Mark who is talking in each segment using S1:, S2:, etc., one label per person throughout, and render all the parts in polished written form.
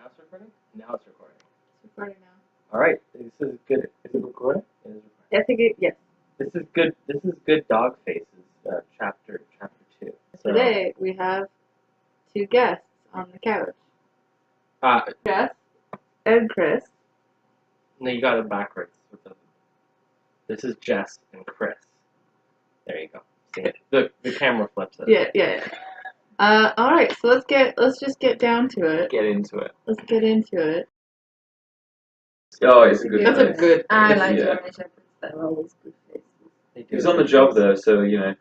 S1: it's recording? Now it's recording.
S2: It's recording now.
S1: Alright, this is good. Is it recording? It is recording.
S2: I think yes.
S1: This is good dog faces, chapter 2. So,
S2: Today we have two guests on the couch. Jess and Chris.
S1: No, you got it backwards. This is Jess and Chris. There you go. See it? The camera flips it.
S2: Yeah. Alright, so let's just get down to it.
S3: Get into it.
S2: Let's get into it.
S3: Oh, it's a good
S2: That's
S3: face.
S2: a good
S4: I
S3: It's-
S4: like
S3: yeah.
S4: German Shepherds, they're always good faces.
S1: They do
S3: He's
S1: it.
S3: on the job though, so you know.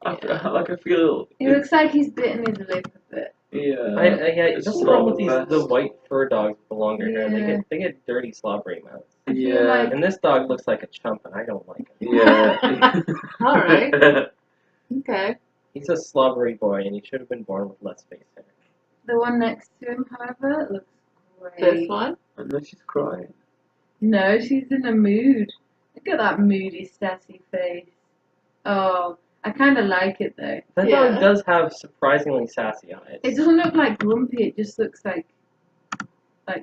S3: I
S2: Yeah.
S3: feel.
S4: He looks like he's bitten his lip a bit.
S3: Yeah.
S1: Yeah,
S3: It's
S1: that's the problem with
S3: not
S1: the
S3: best.
S1: white fur dogs with the longer hair.
S4: Yeah.
S1: They get dirty, slobbery mouths.
S4: I feel
S3: Yeah.
S4: like-
S1: And this dog looks like a chump, and I don't like it.
S3: Yeah.
S2: Alright. Okay.
S1: He's a slobbery boy, and he should have been born with less face hair.
S4: The one next to him, however, looks great.
S2: This one?
S3: And then she's crying.
S4: No, she's in a mood. Look at that moody, sassy face. Oh, I kind of like it though.
S1: That
S2: Yeah.
S1: dog does have surprisingly sassy eyes.
S4: It doesn't look like grumpy, it just looks like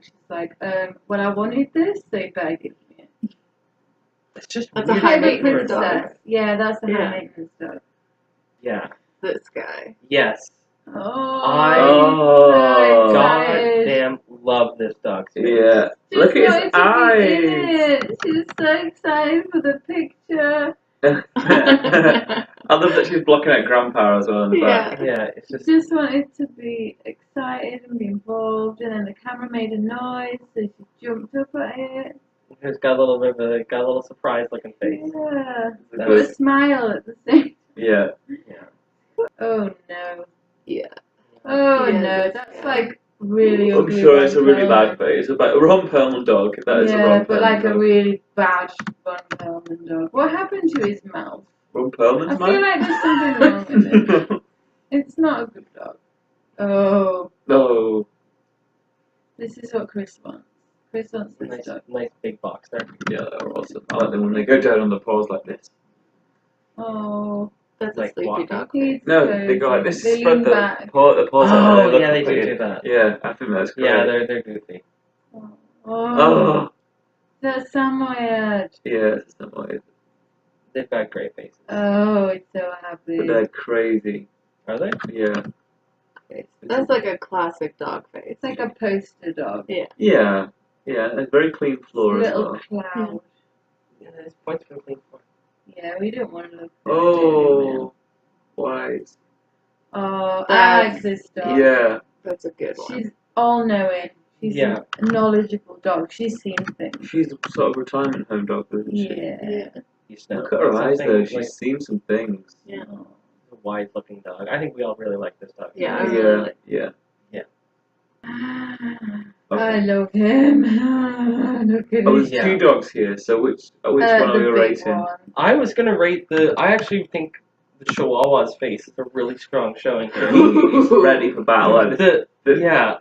S4: she's like, well, I wanted this, so you better give me it.
S1: It's just
S2: That's a
S1: weird
S2: high
S1: for a
S2: maintenance
S1: dog.
S2: dog.
S4: Yeah, that's the
S2: Yeah.
S4: high maintenance dog.
S1: Yeah.
S2: This guy.
S1: Yes.
S4: Oh,
S3: Oh.
S4: so
S1: God
S4: excited.
S1: damn love this dog's face.
S3: Yeah.
S4: Just
S3: Look at his
S4: wanted to be in
S3: eyes.
S4: it. She's so excited for the picture.
S3: I love that she's blocking out Grandpa as well in the back.
S1: Yeah, it's just
S4: Just wanted to be excited and be involved, and then the camera made a noise, so she jumped up at it.
S1: it's got a little bit of a surprised looking face.
S4: Yeah,
S1: That
S4: with
S1: is-
S4: a smile at the same.
S3: Yeah.
S1: Yeah.
S4: Oh no!
S2: Yeah.
S4: Oh
S2: Yeah,
S4: no!
S2: this
S4: That's
S2: guy.
S4: like really
S3: I'm
S4: ugly.
S3: sure it's a really
S4: Ron
S3: bad face. It's like a Ron Perlman dog. That is a
S4: Yeah,
S3: Ron
S4: but
S3: Perlman
S4: like a
S3: dog.
S4: really bad Von Perlman dog. What happened to his mouth?
S3: Ron
S4: I
S3: Perlman's
S4: feel like there's something wrong with it. It's not a good dog. Oh,
S3: No.
S4: this is what Chris wants. Chris wants this
S1: Nice,
S4: dog.
S1: nice big box there.
S3: Yeah, they're awesome. I like them when they go down on the paws like this.
S4: Oh,
S2: That's
S1: Like
S2: a sleepy
S1: walking.
S2: dog.
S4: he's
S3: No,
S4: cozy.
S3: they go like this.
S4: They
S3: Spread
S4: lean
S3: the
S4: back.
S3: paws out.
S1: Oh,
S3: look
S1: yeah, they
S3: up
S1: do
S3: at
S1: do
S3: you.
S1: that.
S3: Yeah, I think that's great.
S1: Yeah, they're goofy.
S4: Oh,
S3: Oh,
S4: that's Samoyed.
S3: yeah, it's not like it.
S1: They've got great faces.
S4: Oh, it's so happy.
S3: But they're crazy.
S1: Are they?
S3: Yeah.
S2: That's like a classic dog face.
S4: It's like a poster dog.
S2: Yeah.
S3: Yeah. Yeah, and very clean floor as
S4: Little
S3: well.
S4: cloud.
S1: Yeah, there's points for clean floor.
S4: Yeah, we don't want to look.
S3: Oh, wise.
S4: Oh, I
S2: That's-
S4: like this dog.
S3: Yeah.
S2: That's a good one.
S4: She's all knowing. She's
S1: Yeah.
S4: a knowledgeable dog. She's seen things.
S3: She's a sort of retirement home dog, isn't she?
S4: Yeah.
S1: You smell
S3: Look at her eyes
S1: something
S3: though,
S1: like
S3: she's seen some things.
S2: Yeah.
S4: Oh.
S1: a wide-looking dog. I think we all really like this dog.
S2: Yeah, I
S3: Yeah,
S2: really like
S3: yeah.
S4: I love him. Look at
S3: Oh,
S4: his
S3: there's two dogs here, so which one are
S4: the
S3: we
S4: big
S3: rating?
S4: one.
S1: I was gonna rate I actually think the Chihuahua's face is a really strong showing here.
S3: He's ready for battle. Like this.
S1: Yeah,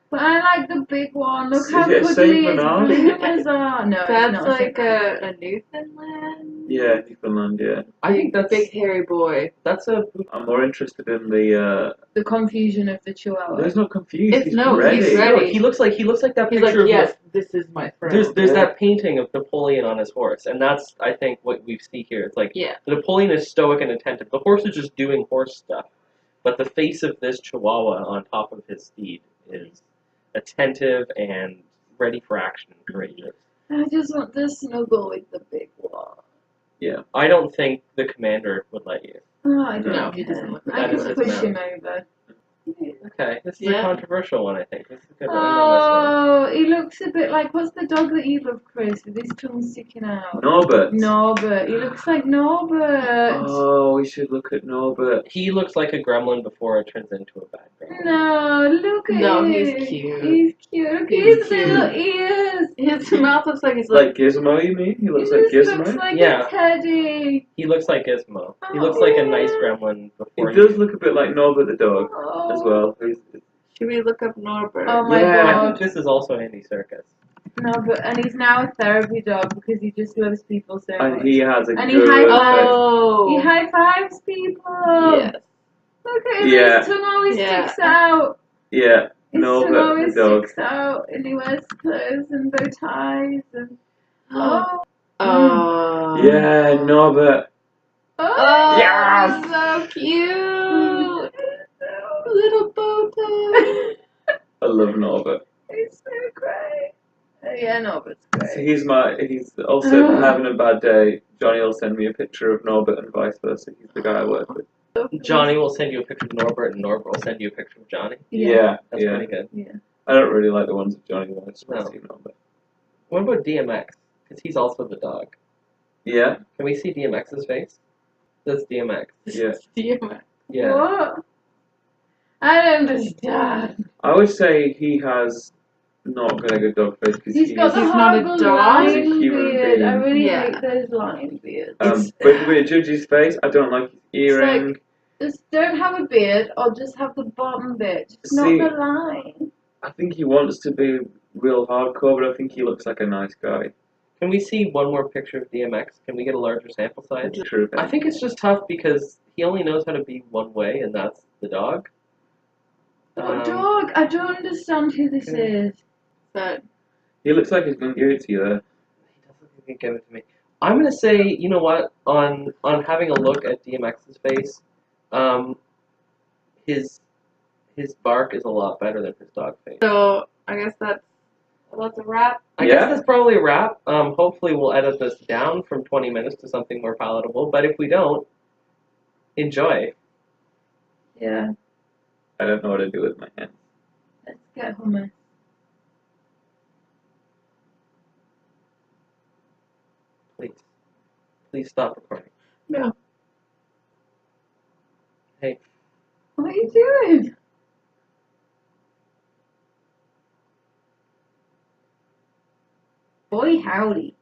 S4: But I like the big one. Look
S3: Is
S4: how
S3: it a
S4: cuddly
S3: Saint
S4: his
S3: Bernard?
S4: bloomers are. No,
S2: That's
S4: it's not
S2: like
S4: Saint
S2: a Newfoundland.
S3: Yeah, Newfoundland, yeah.
S1: I think that's
S2: big hairy boy.
S1: that's a
S3: I'm more interested in the,
S4: the confusion of the Chihuahua.
S3: he's not confused,
S2: It's-
S3: he's
S2: no,
S3: ready.
S2: he's ready.
S1: He looks like that
S2: He's
S1: picture
S2: like,
S1: of
S2: yes, this is my friend.
S1: There's
S3: Yeah.
S1: that painting of Napoleon on his horse, and that's I think what we see here. It's like
S2: Yeah.
S1: Napoleon is stoic and attentive. The horse is just doing horse stuff, but the face of this Chihuahua on top of his steed is attentive and ready for action and courageous.
S4: I just want to snuggle with the big one.
S3: Yeah.
S1: I don't think the commander would let you.
S4: Oh, I don't
S2: No,
S4: care.
S2: he doesn't look
S4: I
S1: that is
S4: can
S1: his
S4: push him
S1: mouth.
S4: over.
S1: Okay, this is
S2: Yeah.
S1: a controversial one. I think this is a good one. I know this one.
S4: Oh, he looks a bit like, what's the dog that you love, Chris, with his tongue sticking out?
S3: Norbert.
S4: Norbert. He looks like Norbert.
S3: Oh, we should look at Norbert.
S1: He looks like a gremlin before it turns into a bad gremlin.
S4: No, look at
S2: No,
S4: him.
S2: he's cute.
S4: He's cute. Look at
S2: He's
S4: his
S2: cute.
S4: little ears.
S2: His mouth looks like he's
S3: Like Gizmo, you mean? He looks
S4: He
S3: like
S4: just
S3: Gizmo?
S4: looks like
S1: Yeah.
S4: a teddy.
S1: He looks like Gizmo. He looks like a nice gremlin
S3: He
S1: before
S3: does look a bit like Norbert the dog
S4: Oh.
S3: as well.
S2: Should we look up Norbert?
S4: Oh my
S3: Yeah.
S1: I
S4: god.
S1: think this is also Andy Serkis.
S4: No, but and he's now a therapy dog because he just loves people so
S3: And
S4: much.
S3: he has a
S4: And he
S3: good
S4: high fives.
S3: face.
S2: Oh.
S4: He high fives people.
S2: Yes.
S4: Look at him,
S3: Yeah.
S4: his tongue always
S2: Yeah.
S4: sticks out.
S3: Yeah.
S4: His
S3: No,
S4: son
S3: but
S4: always
S3: the dog.
S4: sticks out and he wears clothes and bow ties and oh,
S3: Yeah, Norbert.
S2: Oh,
S3: Yes!
S2: he's so cute. Little bow tie.
S3: I love Norbert.
S4: He's so great. Yeah, Norbert's
S3: So
S4: great.
S3: he's also having a bad day. Johnny will send me a picture of Norbert and vice versa. He's the guy I work with.
S1: Johnny will send you a picture of Norbert, and Norbert will send you a picture of Johnny.
S3: Yeah,
S1: That's
S3: yeah.
S1: pretty good.
S4: Yeah.
S3: I don't really like the ones of Johnny though. I just want to see Norbert.
S1: What about DMX? Because he's also the dog.
S3: Yeah,
S1: Can we see DMX's face? That's DMX.
S3: yeah.
S1: Yeah.
S4: What? I don't understand.
S3: I would say he has not got a good dog face because
S4: He's got the
S2: He's not a
S4: horrible
S2: dog.
S3: He's a
S4: lion
S3: human
S4: beard. I
S3: being.
S4: really
S2: Yeah.
S4: hate those lion beards.
S3: But with Judge's face, I don't like his earring.
S4: like- Just don't have a beard or just have the bottom bit. Just
S3: See-
S4: not the line.
S3: I think he wants to be real hardcore, but I think he looks like a nice guy.
S1: Can we see one more picture of DMX? Can we get a larger sample size?
S3: True.
S1: I think it's just tough because he only knows how to be one way, and that's the dog.
S4: Oh, dog! I don't understand who this is.
S2: But
S3: He looks like he's going to give it to you there.
S1: He doesn't think give it to me. I'm gonna say, you know what? On having a look at DMX's face, his bark is a lot better than his dog face.
S2: so I guess that's a wrap.
S1: I
S3: Yeah.
S1: guess that's probably a wrap. Hopefully we'll edit this down from 20 minutes to something more palatable. But if we don't, enjoy.
S4: Yeah.
S3: I don't know what to do with my hands.
S4: Let's get hummus.
S1: Please stop recording.
S2: No.
S1: Hey.
S4: What are you doing? Boy, howdy.